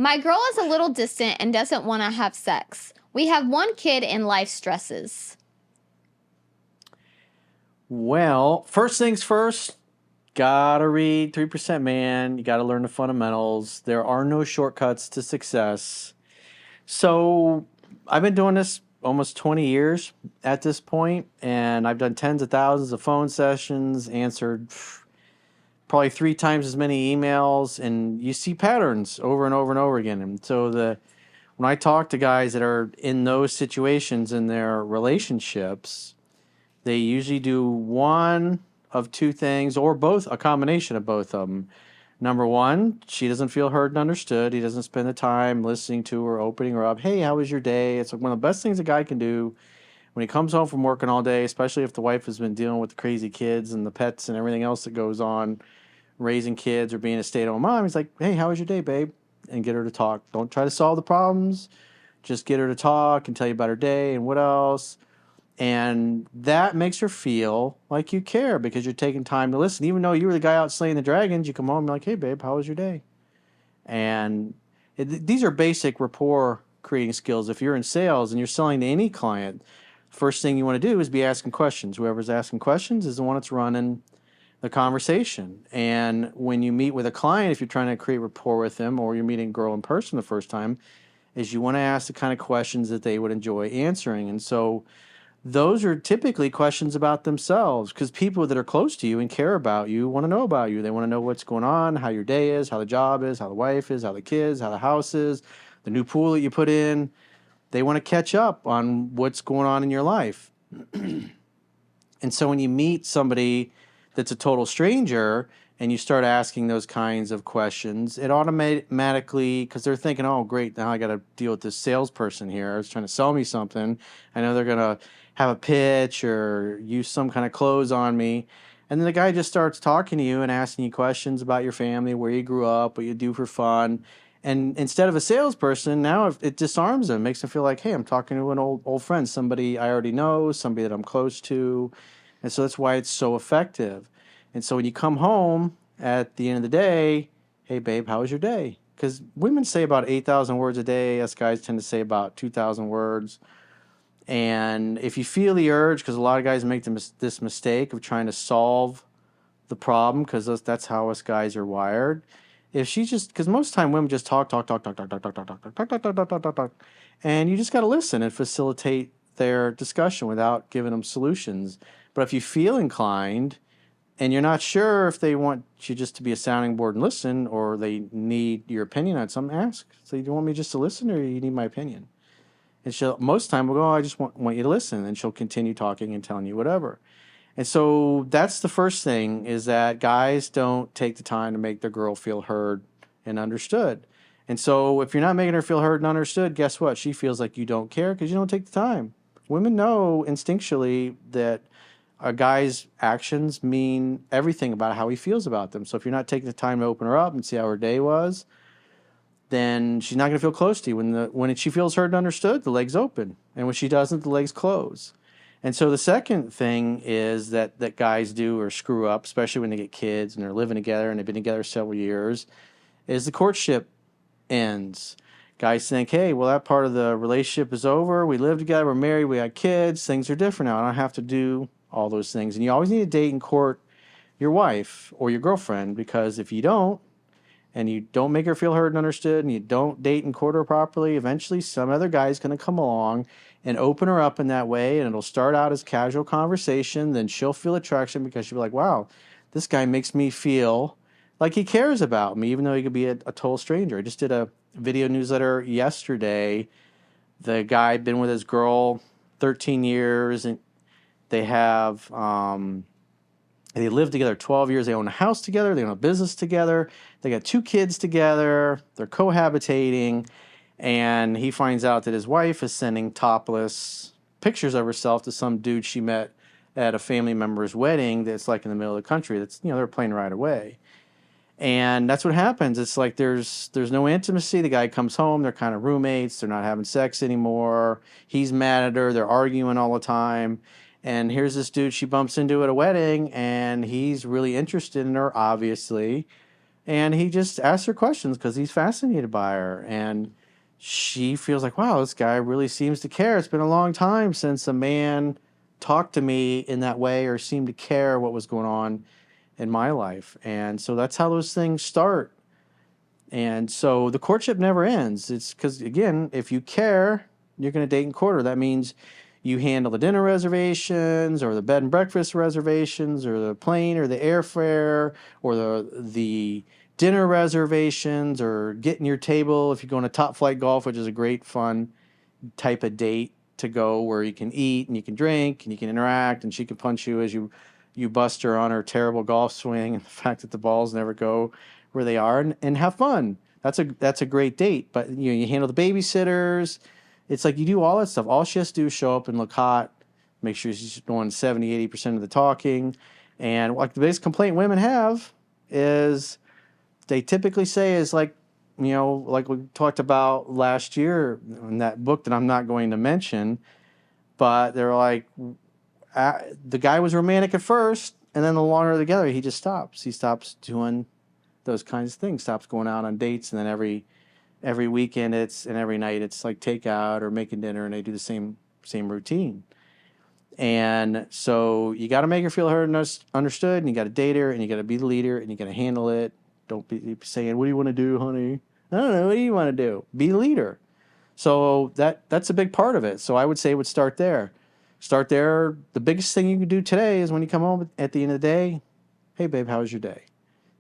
My girl is a little distant and doesn't want to have sex. We have one kid and life stresses. Well, first things first, gotta read 3% Man. You gotta learn the fundamentals. There are no shortcuts to success. So I've been doing this almost 20 years at this point, and I've done tens of thousands of phone sessions, answered probably 3 times as many emails, and you see patterns over and over and over again. And so when I talk to guys that are in those situations in their relationships, they usually do one of two things, or both, a combination of both of them. Number one, she doesn't feel heard and understood. He doesn't spend the time listening to her, opening her up. Hey, how was your day? It's like one of the best things a guy can do when he comes home from working all day, especially if the wife has been dealing with the crazy kids and the pets and everything else that goes on, raising kids or being a stay-at-home mom. He's like, hey, how was your day, babe? And get her to talk. Don't try to solve the problems. Just get her to talk and tell you about her day and what else. And that makes her feel like you care because you're taking time to listen. Even though you were the guy out slaying the dragons, you come home and you're like, hey, babe, how was your day? And these are basic rapport creating skills. If you're in sales and you're selling to any client, first thing you want to do is be asking questions. Whoever's asking questions is the one that's running the conversation. And when you meet with a client, if you're trying to create rapport with them, or you're meeting a girl in person the first time, is you want to ask the kind of questions that they would enjoy answering. And so those are typically questions about themselves, because people that are close to you and care about you want to know about you. They want to know what's going on, how your day is, how the job is, how the wife is, how the kids, how the house is, the new pool that you put in. They want to catch up on what's going on in your life. And so when you meet somebody that's a total stranger and you start asking those kinds of questions, it automatically, because they're thinking, oh, great, now I got to deal with this salesperson here. It's trying to sell me something. I know they're going to have a pitch or use some kind of close on me. And then the guy just starts talking to you and asking you questions about your family, where you grew up, what you do for fun. And instead of a salesperson, now it disarms them, makes them feel like, hey, I'm talking to an old friend, somebody I already know, somebody that I'm close to. And so that's why it's so effective. And so when you come home at the end of the day, hey, babe, how was your day? Because women say about 8,000 words a day. Us guys tend to say about 2,000 words. And if you feel the urge, because a lot of guys make this mistake of trying to solve the problem, because that's how us guys are wired. If she just, because most of the time women just talk, and you just got to listen and facilitate their discussion without giving them solutions. But if you feel inclined and you're not sure if they want you just to be a sounding board and listen, or they need your opinion on something, ask. So, do you want me just to listen, or you need my opinion? And she'll, most time will go, oh, I just want you to listen. And she'll continue talking and telling you whatever. And so that's the first thing, is that guys don't take the time to make their girl feel heard and understood. And so if you're not making her feel heard and understood, guess what? She feels like you don't care because you don't take the time. Women know instinctually that a guy's actions mean everything about how he feels about them. So if you're not taking the time to open her up and see how her day was, then she's not going to feel close to you. When she feels heard and understood, the legs open. And when she doesn't, the legs close. And so the second thing is that guys do or screw up, especially when they get kids and they're living together and they've been together several years, is the courtship ends. Guys think, hey, well, that part of the relationship is over. We live together. We're married. We got kids. Things are different now. I don't have to do all those things. And you always need to date and court your wife or your girlfriend, because if you don't, and you don't make her feel heard and understood, and you don't date and court her properly, eventually some other guy's going to come along and open her up in that way, and it'll start out as casual conversation. Then she'll feel attraction because she'll be like, wow, this guy makes me feel like he cares about me, even though he could be a total stranger. I just did a video newsletter yesterday. The guy had been with his girl 13 years, and they have... they live together 12 years. They own a house together. They own a business together. They got 2 kids together. They're cohabitating. And he finds out that his wife is sending topless pictures of herself to some dude she met at a family member's wedding that's like in the middle of the country. That's, they're playing right away. And that's what happens. It's like there's no intimacy. The guy comes home. They're kind of roommates. They're not having sex anymore. He's mad at her. They're arguing all the time. And here's this dude she bumps into at a wedding, and he's really interested in her, obviously. And he just asks her questions because he's fascinated by her. And she feels like, wow, this guy really seems to care. It's been a long time since a man talked to me in that way or seemed to care what was going on in my life. And so that's how those things start. And so the courtship never ends. It's because, again, if you care, you're going to date and court her. That means you handle the dinner reservations or the bed and breakfast reservations or the plane or the airfare or the dinner reservations or getting your table if you're going to Top Flight Golf, which is a great fun type of date to go where you can eat and you can drink and you can interact and she can punch you as you bust her on her terrible golf swing and the fact that the balls never go where they are and have fun. That's a great date. But you handle the babysitters. It's like you do all that stuff. All she has to do is show up and look hot, make sure she's doing 70-80% of the talking. And like the biggest complaint women have is they typically say is like, like we talked about last year in that book that I'm not going to mention, but they're like, the guy was romantic at first, and then the longer they're together, he just stops. He stops doing those kinds of things, stops going out on dates, and then every weekend and every night it's like takeout or making dinner, and they do the same routine. And so you got to make her feel heard and understood, and you got to date her, and you got to be the leader, and you got to handle it. Don't be saying, "What do you want to do, honey?" I don't know. What do you want to do? Be the leader. So that's a big part of it. So I would say it would start there. Start there. The biggest thing you can do today is when you come home at the end of the day, hey, babe, how was your day?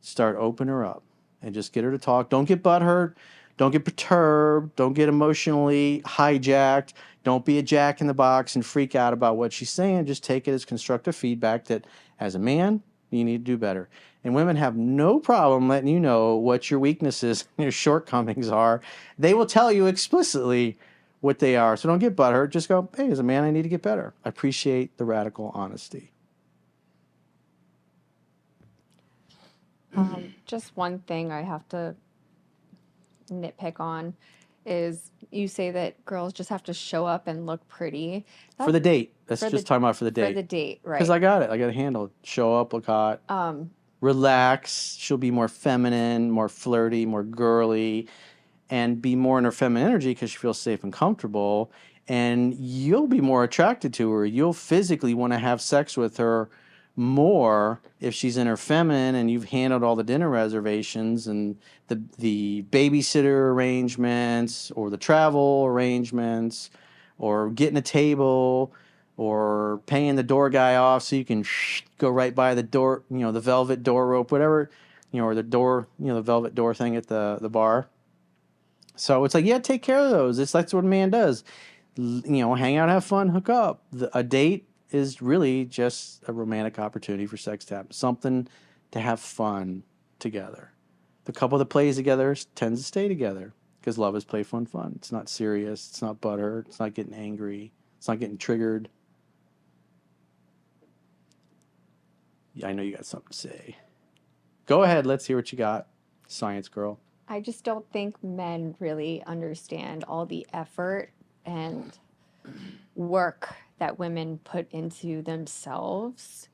Start open her up and just get her to talk. Don't get butthurt. Don't get perturbed. Don't get emotionally hijacked. Don't be a jack in the box and freak out about what she's saying. Just take it as constructive feedback that as a man, you need to do better. And women have no problem letting you know what your weaknesses and your shortcomings are. They will tell you explicitly what they are. So don't get butthurt. Just go, hey, as a man, I need to get better. I appreciate the radical honesty. Just one thing I have to nitpick on is you say that girls just have to show up and look pretty. For the date. That's just talking about for the date. For the date, right. Because I got it. I got to handle it. Show up, look hot. Relax. She'll be more feminine, more flirty, more girly, and be more in her feminine energy because she feels safe and comfortable. And you'll be more attracted to her. You'll physically want to have sex with her more if she's in her feminine and you've handled all the dinner reservations and the babysitter arrangements or the travel arrangements or getting a table or paying the door guy off so you can go right by the door, the velvet door rope, whatever, or the door, the velvet door thing at the bar. So it's like, yeah, take care of those. That's what a man does. Hang out, have fun, hook up. A date is really just a romantic opportunity for sex to happen. Something to have fun together. The couple that plays together tends to stay together because love is playful and fun. It's not serious. It's not butthurt. It's not getting angry. It's not getting triggered. Yeah, I know you got something to say. Go ahead. Let's hear what you got, science girl. I just don't think men really understand all the effort and work that women put into themselves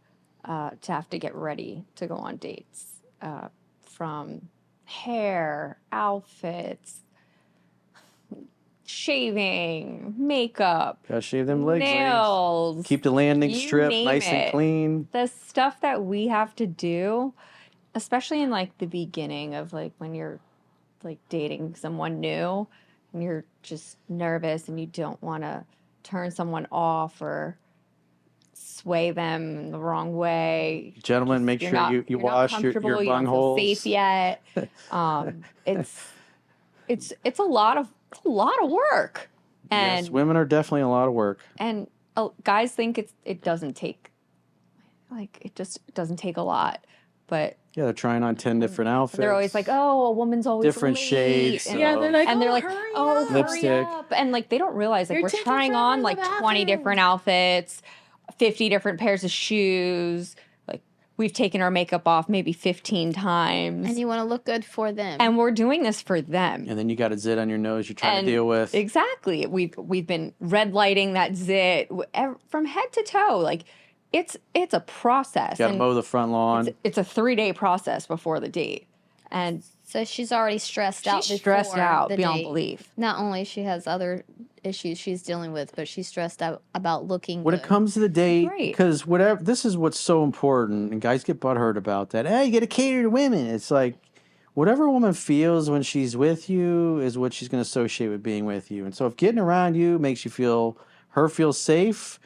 to have to get ready to go on dates. From hair, outfits, shaving, makeup. Gotta shave them legs. Nails. Ladies. Keep the landing strip nice and clean. The stuff that we have to do, especially in like the beginning of like when you're like dating someone new and you're just nervous and you don't want to turn someone off or sway them in the wrong way. Gentlemen, make sure you wash your bung holes. Safe yet? It's a lot of work. And yes, women are definitely a lot of work. And guys think it doesn't take a lot, but yeah, they're trying on 10 different outfits. They're always like, "Oh, a woman's always different late." shades. And, yeah, they're like, and they're like, hurry lipstick. up. And like they don't realize like You're we're taking trying forever on in like the 20 bathroom. different outfits, 50 different pairs of shoes. Like we've taken our makeup off maybe 15 times. And you want to look good for them. And we're doing this for them. And then you got a zit on your nose you're trying to deal with. Exactly. We've been red lighting that zit from head to toe. Like it's a process. You got to mow the front lawn. It's a 3-day process before the date. And So she's already stressed out. she's stressed before out the beyond date. belief. Not only she has other issues she's dealing with, but she's stressed out about looking When good. it comes to the date, Right. because whatever, this is what's so important, and guys get butthurt about that. Hey, you got to cater to women. It's like whatever a woman feels when she's with you is what she's going to associate with being with you. And so if getting around you makes you feel safe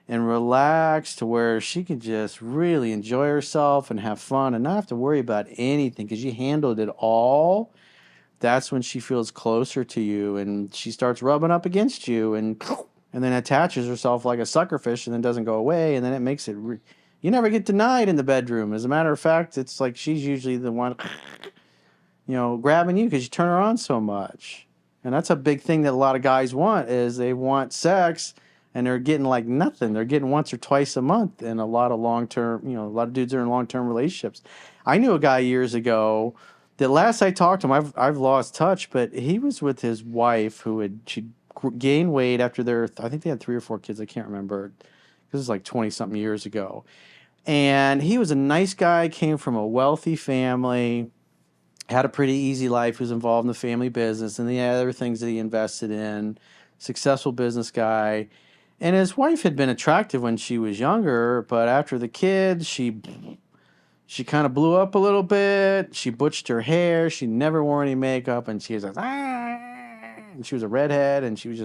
and relaxed to where she can just really enjoy herself and have fun and not have to worry about anything because you handled it all, that's when she feels closer to you and she starts rubbing up against you and then attaches herself like a suckerfish and then doesn't go away, and then it makes it you never get denied in the bedroom. As a matter of fact, it's like she's usually the one grabbing you because you turn her on so much. And that's a big thing that a lot of guys want, is they want sex and they're getting like nothing. They're getting once or twice a month. And a lot of long-term, a lot of dudes are in long-term relationships. I knew a guy years ago that last I talked to him, I've lost touch, but he was with his wife she gained weight after I think they had 3 or 4 kids. I can't remember. This is like 20 something years ago. And he was a nice guy, came from a wealthy family, had a pretty easy life, was involved in the family business and the other things that he invested in, successful business guy. And his wife had been attractive when she was younger, but after the kids, she kind of blew up a little bit. She butched her hair. She never wore any makeup, and she was like, and she was a redhead, and she's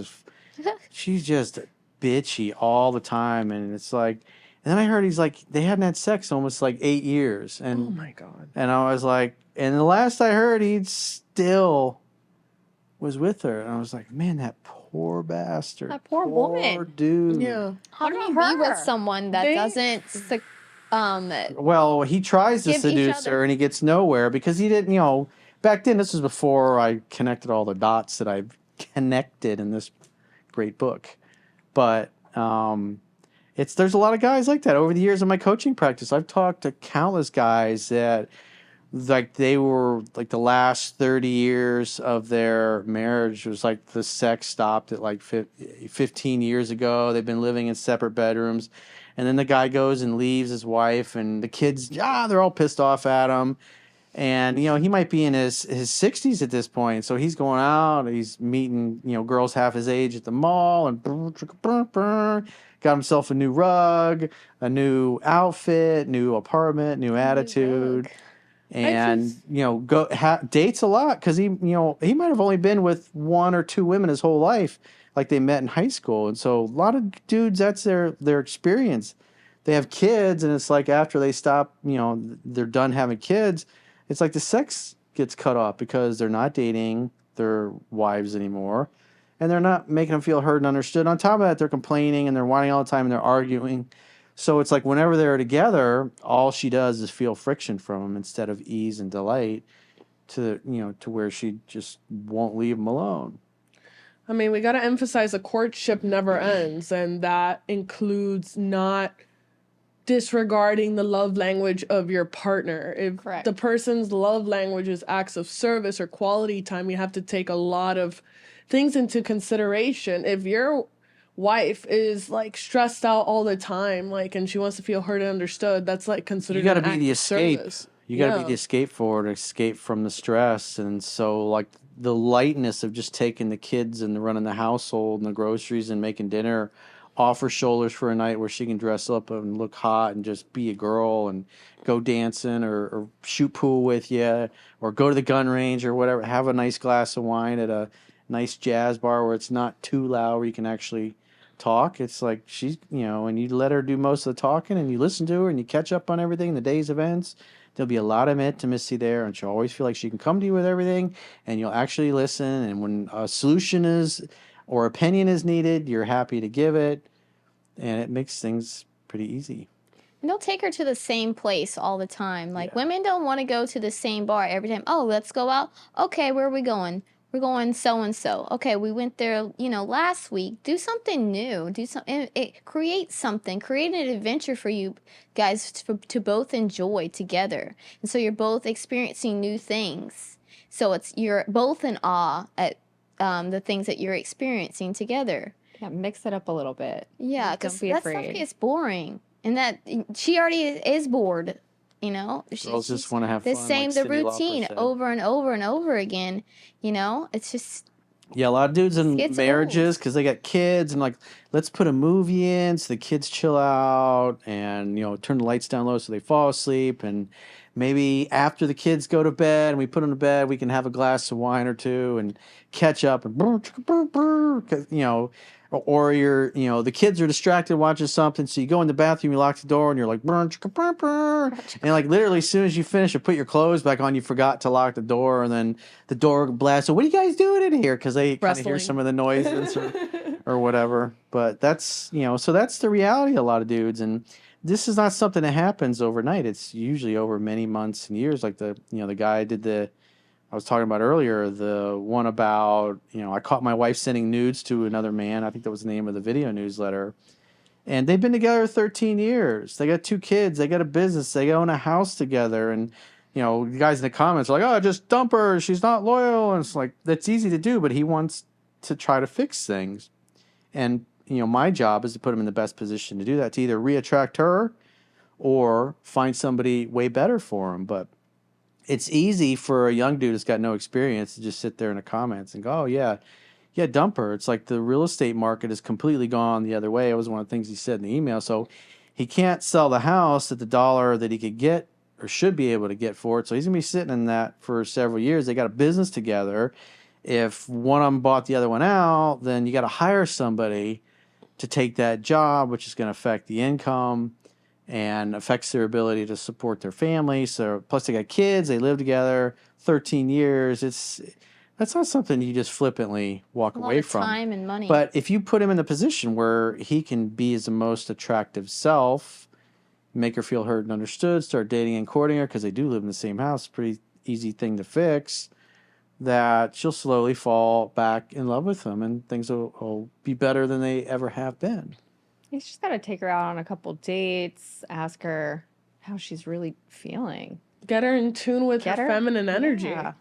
just bitchy all the time. And it's like, and then I heard they hadn't had sex almost like 8 years. And Oh my God. and I was like, and the last I heard, he still was with her. And I was like, man, that poor bastard. That poor woman. Dude. Yeah. How do What you about be with her? someone that They- doesn't Well, he tries to Give each seduce other- her and he gets nowhere because he didn't, back then, this was before I connected all the dots that I've connected in this great book. But there's a lot of guys like that. Over the years of my coaching practice, I've talked to countless guys that like they were like the last 30 years of their marriage was like the sex stopped at like 15 years ago. They've been living in separate bedrooms. And then the guy goes and leaves his wife and the kids, they're all pissed off at him. And, he might be in his 60s at this point. So he's going out, he's meeting, girls half his age at the mall and got himself a new rug, a new outfit, new apartment, new attitude. rug. And dates a lot because he might have only been with 1 or 2 women his whole life, like they met in high school. And so a lot of dudes, that's their experience. They have kids, and it's like after they stop, they're done having kids. It's like the sex gets cut off because they're not dating their wives anymore, and they're not making them feel heard and understood. On top of that, they're complaining and they're whining all the time and they're arguing. So it's like whenever they're together, all she does is feel friction from him instead of ease and delight to where she just won't leave him alone. I mean, we got to emphasize a courtship never ends, and that includes not disregarding the love language of your partner. If Correct. the person's love language is acts of service or quality time, you have to take a lot of things into consideration. If your wife is like stressed out all the time, and she wants to feel heard and understood, that's like considered You got to an be act the of escape. service. You got to Yeah. be the escape for it, escape from the stress. And so, like, the lightness of just taking the kids and running the household and the groceries and making dinner off her shoulders for a night where she can dress up and look hot and just be a girl and go dancing or shoot pool with you or go to the gun range or whatever. Have a nice glass of wine at a nice jazz bar where it's not too loud where you can actually talk. It's like she's, and you let her do most of the talking and you listen to her and you catch up on everything, the day's events. There'll be a lot of intimacy there, and she'll always feel like she can come to you with everything, and you'll actually listen. And when a solution is or opinion is needed, you're happy to give it, and it makes things pretty easy. And don't take her to the same place all the time. Like, women don't want to go to the same bar every time. Oh, let's go out. Okay, where are we going? We're going so-and-so. Okay, we went there, last week. Do something new. Do something. Create something. Create an adventure for you guys to both enjoy together. And so you're both experiencing new things. So you're both in awe at the things that you're experiencing together. Yeah, mix it up a little bit. Yeah, Don't because be that afraid. stuff gets boring. And that she already is bored. You know, Girls just want to have the fun, same like the Cyndi Lauper routine said. over and over and over again. You know, it's just Yeah, a lot of dudes in gets marriages old. because they got kids and like, let's put a movie in so the kids chill out and turn the lights down low so they fall asleep, and maybe after the kids go to bed and we put them to bed, we can have a glass of wine or two and catch up and 'cause, or you're the kids are distracted watching something, so you go in the bathroom, you lock the door, and you're like and like literally as soon as you finish and put your clothes back on, you forgot to lock the door, and then the door blasts. So what are you guys doing in here? Because they kind of hear Wrestling. some of the noises or whatever. But that's so that's the reality of a lot of dudes, and this is not something that happens overnight. It's usually over many months and years. Like the guy I was talking about earlier, the one about I caught my wife sending nudes to another man. I think that was the name of the video newsletter. And they've been together 13 years. They got 2 kids. They got a business. They own a house together. And, the guys in the comments are like, oh, just dump her. She's not loyal. And it's like, that's easy to do, but he wants to try to fix things. And, my job is to put him in the best position to do that, to either reattract her or find somebody way better for him. But it's easy for a young dude that's got no experience to just sit there in the comments and go, oh, yeah, dump her. It's like the real estate market has completely gone the other way. It was one of the things he said in the email. So he can't sell the house at the dollar that he could get or should be able to get for it. So he's going to be sitting in that for several years. They got a business together. If one of them bought the other one out, then you got to hire somebody to take that job, which is going to affect the income and affects their ability to support their family. So plus they got kids, they live together 13 years. That's not something you just flippantly walk A lot away of from. time and money. But if you put him in a position where he can be his most attractive self, make her feel heard and understood, start dating and courting her because they do live in the same house, pretty easy thing to fix, that she'll slowly fall back in love with him and things will be better than they ever have been. He's just got to take her out on a couple dates, ask her how she's really feeling. Get her in tune with her feminine energy. Yeah.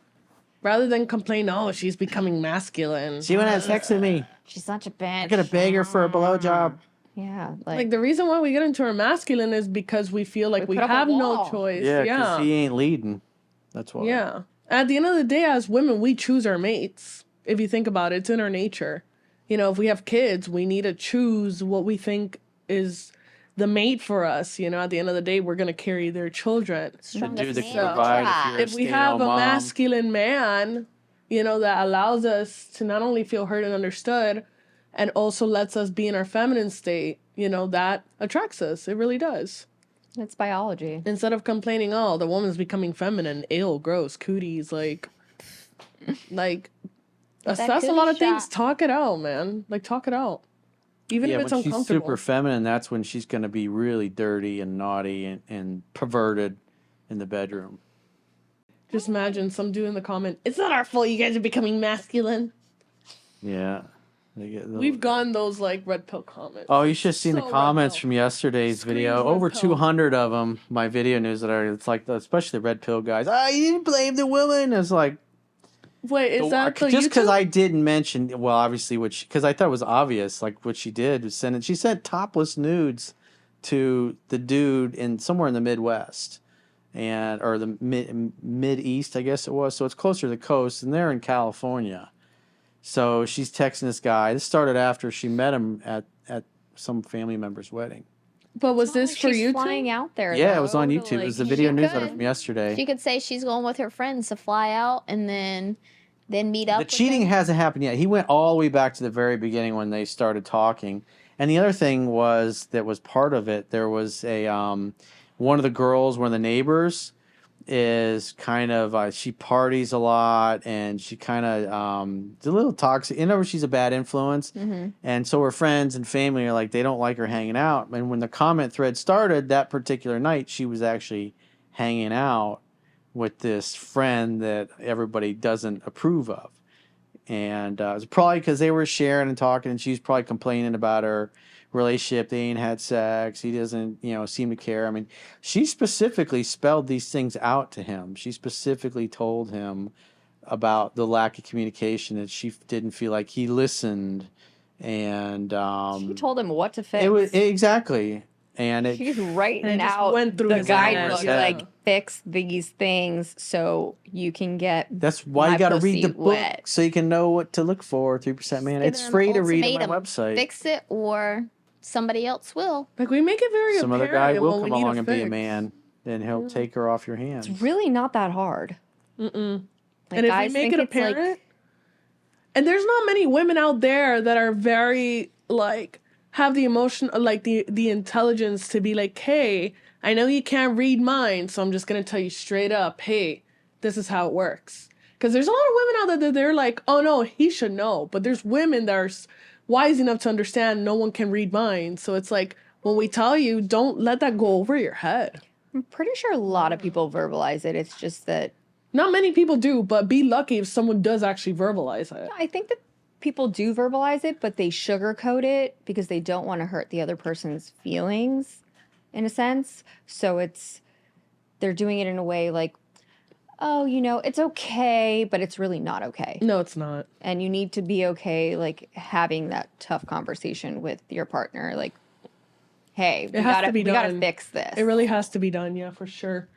Rather than complain, oh, she's becoming masculine. She went and texted me. She's such a bitch. I gotta beg her for a blowjob. Yeah. Like the reason why we get into our masculine is because we feel like we put up a have no wall. choice. Yeah, because he ain't leading. That's why. Yeah. At the end of the day, as women, we choose our mates. If you think about it, it's in our nature. If we have kids, we need to choose what we think is the mate for us. At the end of the day, we're going to carry their children. The dude that can man provide If we have a masculine man, that allows us to not only feel heard and understood and also lets us be in our feminine state, that attracts us. It really does. It's biology. Instead of complaining, oh, the woman's becoming feminine, ill, gross, cooties, like assess a lot of things. Talk it out, man. Talk it out. Even if it's when she's uncomfortable. super feminine, that's when she's going to be really dirty and naughty and perverted in the bedroom. Just imagine some dude in the comment, it's not our fault you guys are becoming masculine. Yeah. We've gotten those red pill comments. Oh, you should have seen the So comments red pill. from yesterday's video. Screams red Over pill. 200 of them. My video newsletter. It's like, especially the red pill guys. You didn't blame the woman. It's like, Wait, is that the just because YouTube? I didn't mention, well, obviously, because I thought it was obvious, like what she did was she sent topless nudes to the dude somewhere in the Midwest, or the mid East, I guess it was. So it's closer to the coast, and they're in California. So she's texting this guy. This started after she met him at some family member's wedding. But was this for She's YouTube? flying out there. Yeah, it though, was on to, YouTube. It was the She video newsletter could. from yesterday. She could say she's going with her friends to fly out and then meet up. The with cheating them. hasn't happened yet. He went all the way back to the very beginning when they started talking. And the other thing was part of it. There was one of the girls, one of the neighbors, is kind of she parties a lot and she kind of is a little toxic. She's a bad influence, and so her friends and family are like they don't like her hanging out. And when the comment thread started that particular night, she was actually hanging out with this friend that everybody doesn't approve of. And it was probably because they were sharing and talking, and she's probably complaining about her relationship. They ain't had sex. He doesn't, seem to care. I mean, she specifically spelled these things out to him. She specifically told him about the lack of communication, that she didn't feel like he listened. And She told him what to fix. it was exactly. And it She's And writing it just out went through the his guidebook, head. Yeah. like fix these things so you can get. that's why My you got to read pussy the book wet. so you can know what to look for. 3% Man. Give It's them an free to read on my ultimatum. website. Fix it or somebody else will. Like we make it very Some other apparent guy will when we come need along a and be a fix. man, and he'll take her off your hands. It's really not that hard. Mm-mm. Like, And if we guys make think it it's like, apparent, and there's not many women out there that are very like have the emotion, like the intelligence to be like, hey, I know you can't read minds, so I'm just gonna tell you straight up, hey, this is how it works. Because there's a lot of women out there that they're like, oh no, he should know. But there's women that are wise enough to understand no one can read minds. So it's like when we tell you, don't let that go over your head. I'm pretty sure a lot of people verbalize it. It's just that Not many people do, but be lucky if someone does actually verbalize it. I think that people do verbalize it, but they sugarcoat it because they don't want to hurt the other person's feelings, in a sense. So they're doing it in a way like, oh, it's okay, but it's really not okay. No, it's not. And you need to be okay, like having that tough conversation with your partner, like, hey, we has gotta to be we gotta done. fix this. It really has to be done, yeah, for sure.